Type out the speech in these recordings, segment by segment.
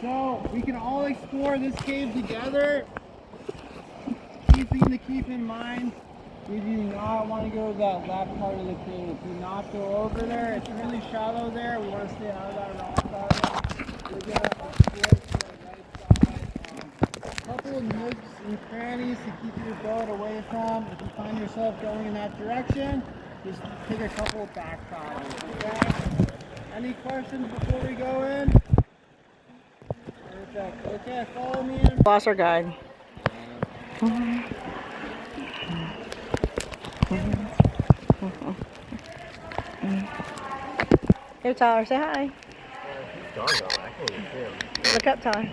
So we can all explore this cave together. Keep in mind, we do not want to go to that left part of the cave. Do not go over there. It's really shallow there. We want to stay out of that rock garden. We're going to explore to the right side. A couple of nooks and crannies to keep your boat away from. If you find yourself going in that direction, just take a couple of back paddles, okay? Any questions before we go in? Perfect. Okay, follow me in. Lost our guide. Here, Tyler, say hi. Look up, Tyler.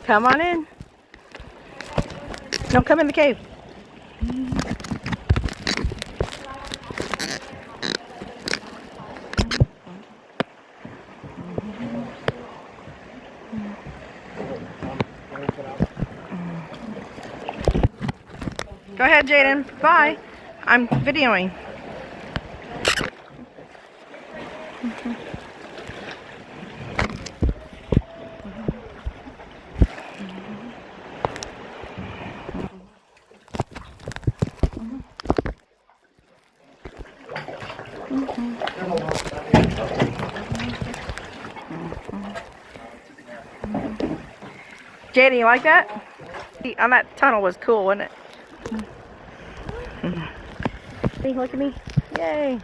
Come on in. No, come in the cave. Go ahead, Jaden. Bye. I'm videoing. Jaden, you like that? On that tunnel was cool, wasn't it? See, look at me. Yay.